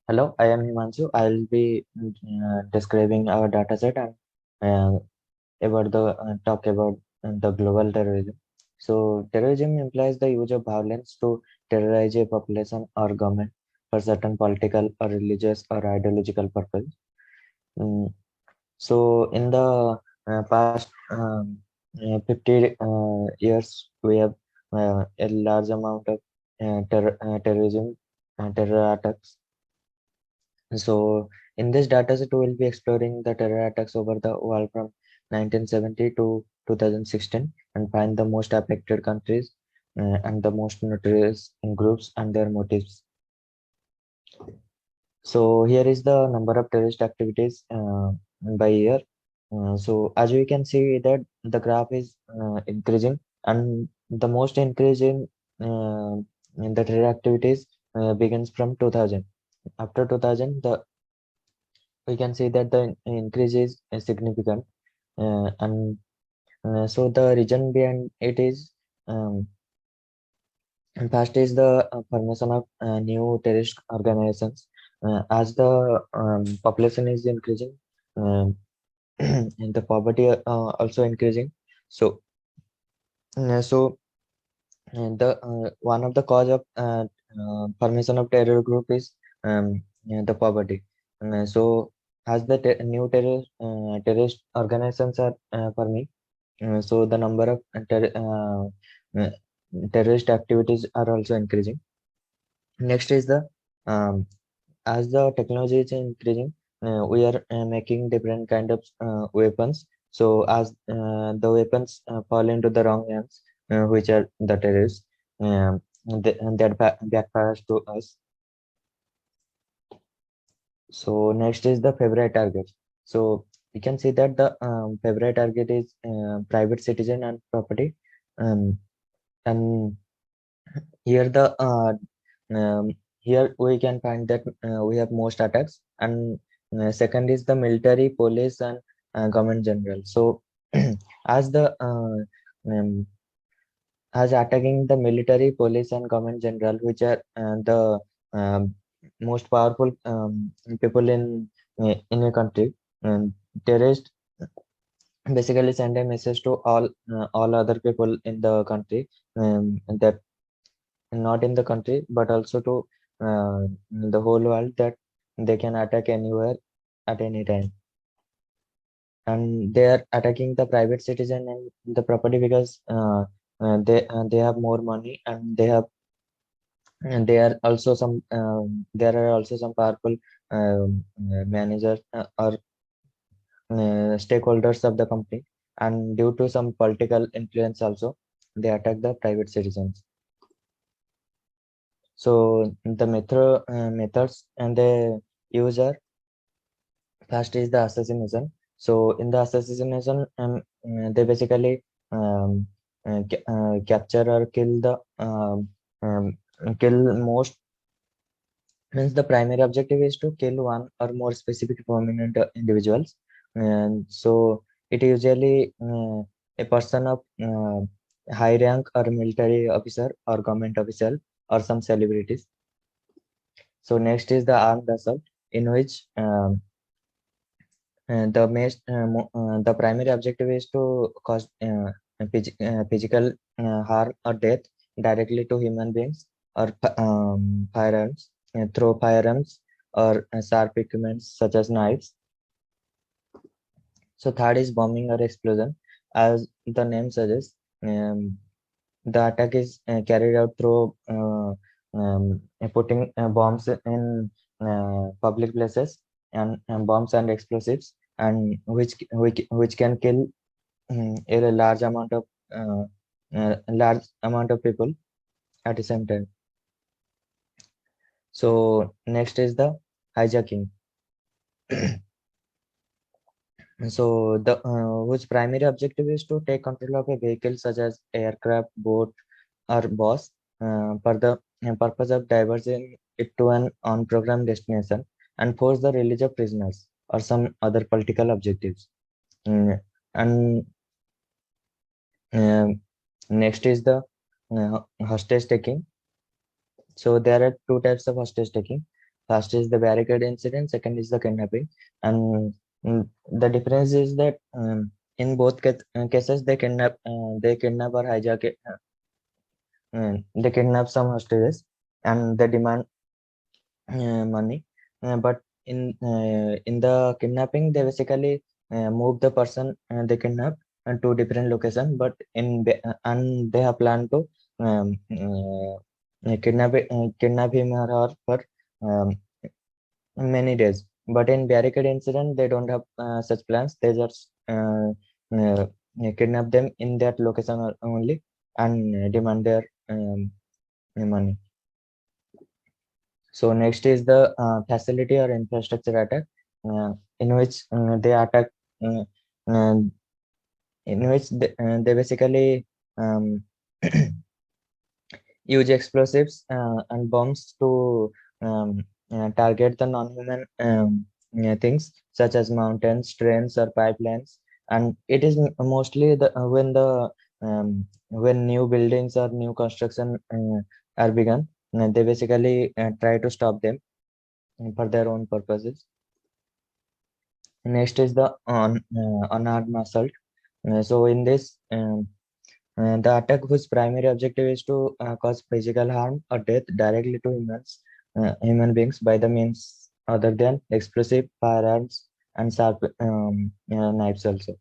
Hello, I am Himanshu. I'll be describing our dataset and uh, about the talk about the global terrorism. So, terrorism implies the use of violence to terrorize a population or government for certain political or religious or ideological purpose. Mm, so, in the past 50 years, we have a large amount of terrorism and terror attacks. So in this dataset, we will be exploring the terror attacks over the world from 1970 to 2016 and find the most affected countries and the most notorious groups and their motives. So here is the number of terrorist activities by year. So as we can see that the graph is increasing, and the most increase in the terror activities begins from 2000. After 2000, we can see that the increase is significant, and so the reason behind it is first is the formation of new terrorist organizations. As the population is increasing, um, and the poverty also increasing. So so the one of the cause of formation of terror group is the poverty. So as the new terrorist organizations are forming, so the number of uh, terrorist activities are also increasing. Next is the um, as the technology is increasing, we are making different kind of weapons. So as the weapons fall into the wrong hands, which are the terrorists, and that backfires to us. So next is the favorite target. So you can see that the favorite target is private citizen and property. Um, and here the um, here we can find that we have most attacks, and second is the military, police, and government general. So as the um, as attacking the military, police, and government general, which are the um, most powerful people in a country, terrorists basically send a message to all other people in the country, that not in the country but also to uh, the whole world, that they can attack anywhere at any time, and they are attacking the private citizen and the property because they have more money, and there are also some powerful managers or stakeholders of the company, and due to some political influence also they attack the private citizens. So the methods and the user, first is the assassination. So in the assassination, they basically um, capture or kill the kill most, means the primary objective is to kill one or more specific prominent individuals, and so it usually a person of high rank or military officer or government official or some celebrities. So next is the armed assault, in which the primary objective is to cause physical harm or death directly to human beings or firearms, through firearms or sharp equipments such as knives. So third is bombing or explosion. As the name suggests, the attack is carried out through putting bombs in public places, and bombs and explosives, and which can kill a large amount of people at the same time. So next is the hijacking. So the whose primary objective is to take control of a vehicle such as aircraft, boat, or bus for the purpose of diverting it to an on-program destination and force the release of prisoners or some other political objectives. And um, next is the hostage taking. So there are two types of hostage taking. First is the barricade incident, second is the kidnapping. And the difference is that in both cases they kidnap or hijack it, they kidnap some hostages and they demand money. But in the kidnapping, they basically move the person they kidnap to different location. But and they have planned to kidnap him or her for um, many days. But in barricade incident, they don't have such plans. They just kidnap them in that location only and demand their money. So next is the facility or infrastructure attack, in which they attack, uh, uh, in which they basically um, use explosives and bombs to target the non-human things such as mountains, trains, or pipelines. And it is mostly when new buildings or new construction are begun, they basically try to stop them for their own purposes. Next is the unarmed assault. So in this, the attack whose primary objective is to cause physical harm or death directly to human beings by the means other than explosive firearms and sharp knives also.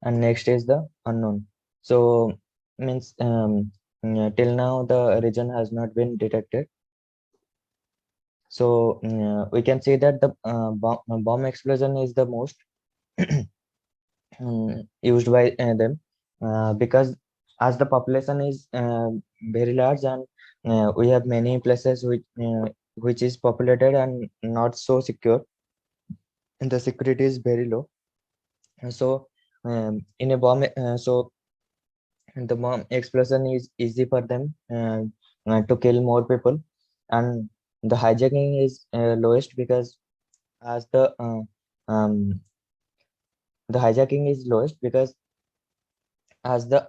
And next is the unknown. So means till now the region has not been detected. So we can say that the bomb explosion is the most used by them because as the population is very large and we have many places which is populated and not so secure, and the security is very low. So in a bomb, so the bomb explosion is easy for them to kill more people. And the hijacking is lowest because as um, the hijacking is lowest because as the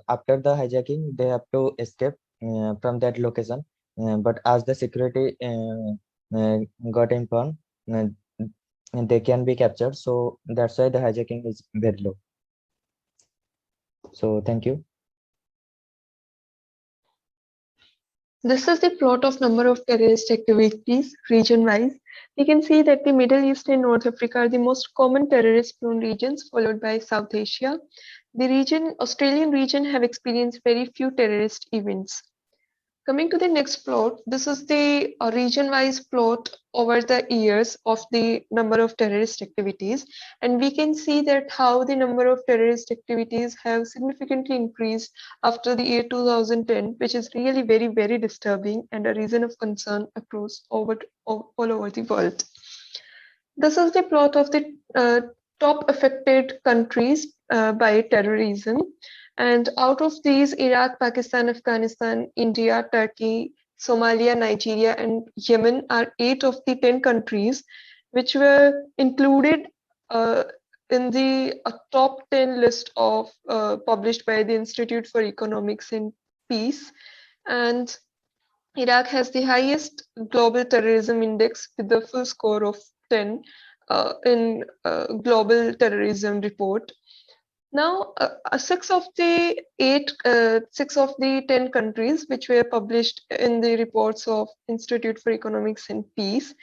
after the hijacking they have to escape from that location. But as the security got informed, uh, they can be captured, so that's why the hijacking is very low. So thank you. This is the plot of number of terrorist activities region-wise. We can see that the Middle East and North Africa are the most common terrorist-prone regions, followed by South Asia. The Australian region have experienced very few terrorist events. Coming to the next plot, this is the region-wise plot over the years of the number of terrorist activities. And we can see that how the number of terrorist activities have significantly increased after the year 2010, which is really very, very disturbing and a reason of concern across all over the world. This is the plot of the top affected countries by terrorism. And out of these, Iraq, Pakistan, Afghanistan, India, Turkey, Somalia, Nigeria, and Yemen are 8 of the 10 countries which were included in the top 10 list of published by the Institute for Economics and Peace. And Iraq has the highest global terrorism index with the full score of 10 in global terrorism report. Now, 6 of the 10 countries which were published in the reports of Institute for Economics and Peace,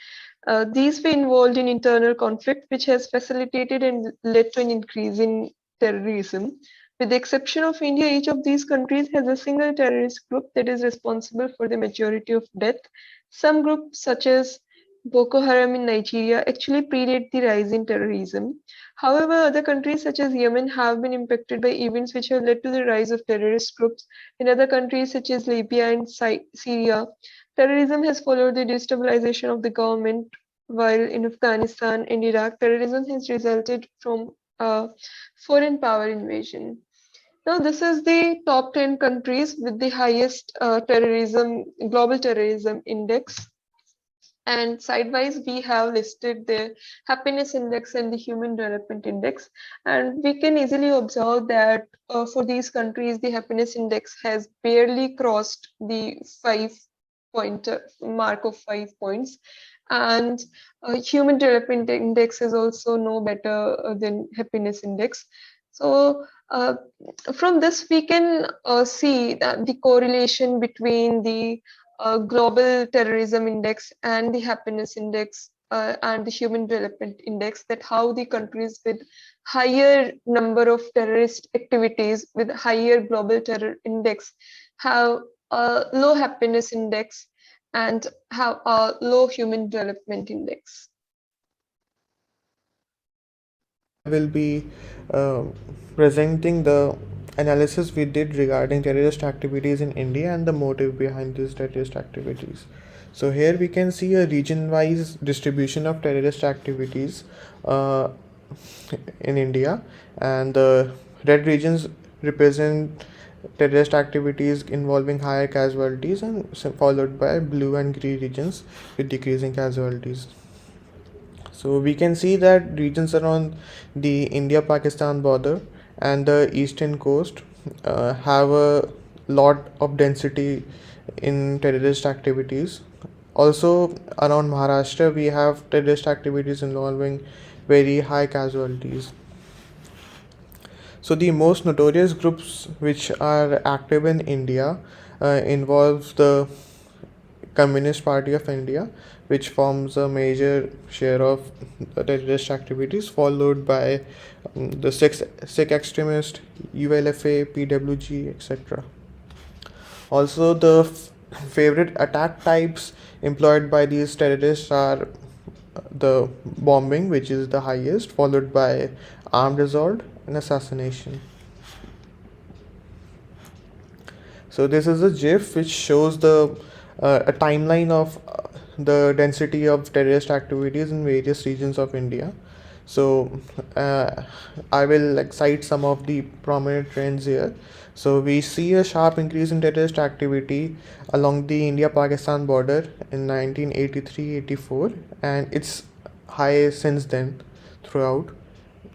these were involved in internal conflict, which has facilitated and led to an increase in terrorism. With the exception of India, each of these countries has a single terrorist group that is responsible for the majority of death. Some groups, such as Boko Haram in Nigeria, actually predate the rise in terrorism. However, other countries such as Yemen have been impacted by events which have led to the rise of terrorist groups. In other countries such as Libya and Syria, terrorism has followed the destabilization of the government, while in Afghanistan and Iraq, terrorism has resulted from foreign power invasion. Now, this is the top 10 countries with the highest global terrorism index. And sidewise, we have listed the happiness index and the human development index. And we can easily observe that for these countries, the happiness index has barely crossed the 5 mark of 5 points. And human development index is also no better than happiness index. So from this we can see that the correlation between the global terrorism index and the happiness index and the human development index, that how the countries with higher number of terrorist activities with higher global terror index have a low happiness index and have a low human development index. I will be presenting the analysis we did regarding terrorist activities in India and the motive behind these terrorist activities. So here we can see a region-wise distribution of terrorist activities uh, in India, and the red regions represent terrorist activities involving higher casualties, and followed by blue and green regions with decreasing casualties. So we can see that regions around the India-Pakistan border and the eastern coast have a lot of density in terrorist activities. Also, around Maharashtra, we have terrorist activities involving very high casualties. So the most notorious groups which are active in India involves the Communist Party of India, which forms a major share of terrorist activities, followed by the Sikh extremist, ULFA, PWG, etc. Also, the favorite attack types employed by these terrorists are the bombing, which is the highest, followed by armed assault and assassination. So this is a GIF which shows the a timeline of the density of terrorist activities in various regions of India. So I will like cite some of the prominent trends here. So we see a sharp increase in terrorist activity along the India-Pakistan border in 1983-84, and it's high since then throughout.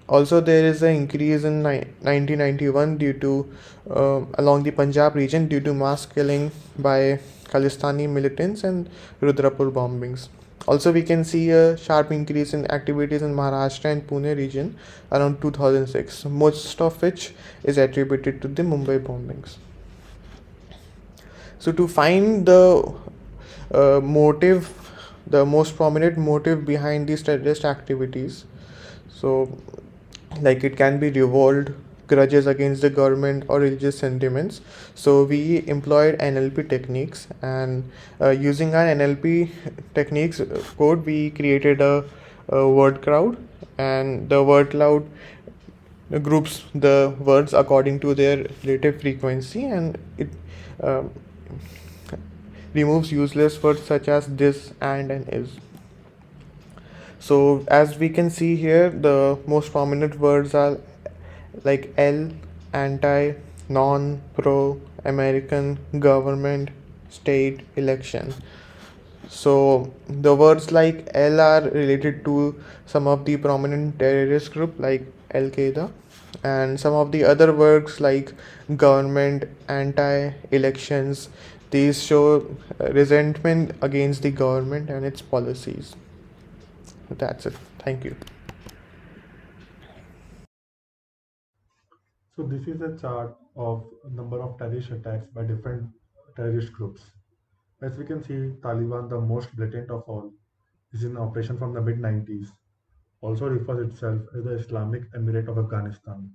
Also, there is an increase in 1991 due to along the Punjab region due to mass killing by Khalistani militants and Rudrapur bombings. Also, we can see a sharp increase in activities in Maharashtra and Pune region around 2006, most of which is attributed to the Mumbai bombings. So, to find the motive, the most prominent motive behind these terrorist activities, so like it can be revolt, grudges against the government, or religious sentiments. So we employed NLP techniques, and using our NLP techniques code, we created a word cloud, and the word cloud groups the words according to their relative frequency, and it um removes useless words such as this, and is. So as we can see here, the most prominent words are like L, anti, non, pro, American, government, state, election. So the words like L are related to some of the prominent terrorist group like Al Qaeda, and some of the other words like government, anti, elections. These show resentment against the government and its policies. That's it. Thank you. So this is a chart of number of terrorist attacks by different terrorist groups. As we can see, Taliban, the most blatant of all, is in operation from the mid-90s. Also refers itself as the Islamic Emirate of Afghanistan.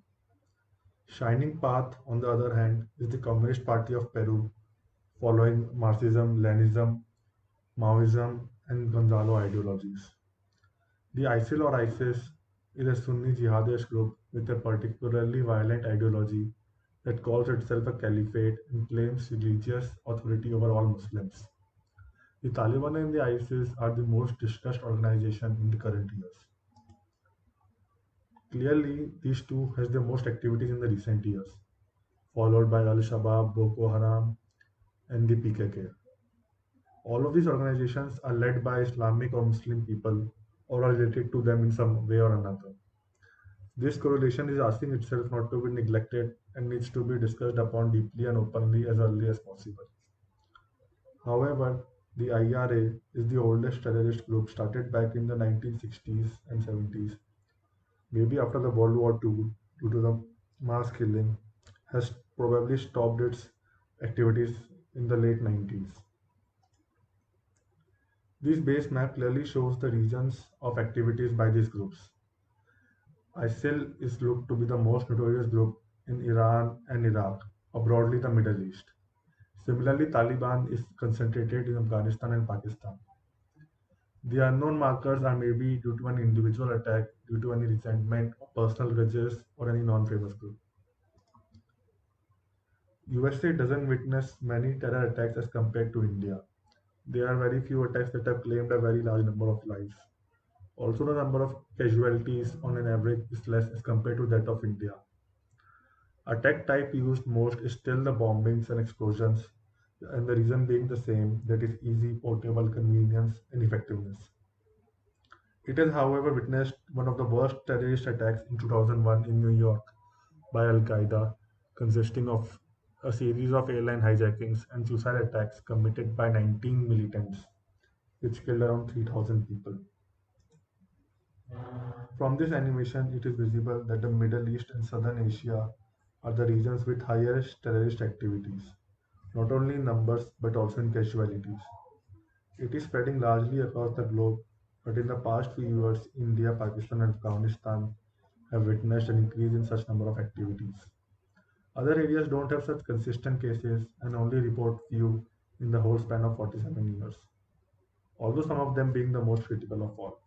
Shining Path, on the other hand, is the Communist Party of Peru, following Marxism, Leninism, Maoism, and Gonzalo ideologies. The ISIL or ISIS is a Sunni jihadist group with a particularly violent ideology that calls itself a caliphate and claims religious authority over all Muslims. The Taliban and the ISIS are the most discussed organization in the current years. Clearly, these two has the most activities in the recent years, followed by Al-Shabaab, Boko Haram, and the PKK. All of these organizations are led by Islamic or Muslim people or are related to them in some way or another. This correlation is asking itself not to be neglected and needs to be discussed upon deeply and openly as early as possible. However, The IRA is the oldest terrorist group started back in the 1960s and 70s, maybe after the World War II, due to the mass killing, has probably stopped its activities in the late 90s. This base map clearly shows the regions of activities by these groups. ISIL is looked to be the most notorious group in Iran and Iraq, or broadly the Middle East. Similarly, Taliban is concentrated in Afghanistan and Pakistan. The unknown markers are maybe due to an individual attack, due to any resentment, personal grudges, or any non-famous group. USA doesn't witness many terror attacks as compared to India. There are very few attacks that have claimed a very large number of lives. Also, the number of casualties on an average is less as compared to that of India. Attack type used most is still the bombings and explosions, and the reason being the same, that is easy, portable, convenience, and effectiveness. It has, however, witnessed one of the worst terrorist attacks in 2001 in New York by Al Qaeda, consisting of a series of airline hijackings and suicide attacks committed by 19 militants, which killed around 3,000 people. From this animation, it is visible that the Middle East and Southern Asia are the regions with highest terrorist activities, not only in numbers but also in casualties. It is spreading largely across the globe, but in the past few years, India, Pakistan, and Afghanistan have witnessed an increase in such number of activities. Other areas don't have such consistent cases and only report few in the whole span of 47 years, although some of them being the most critical of all.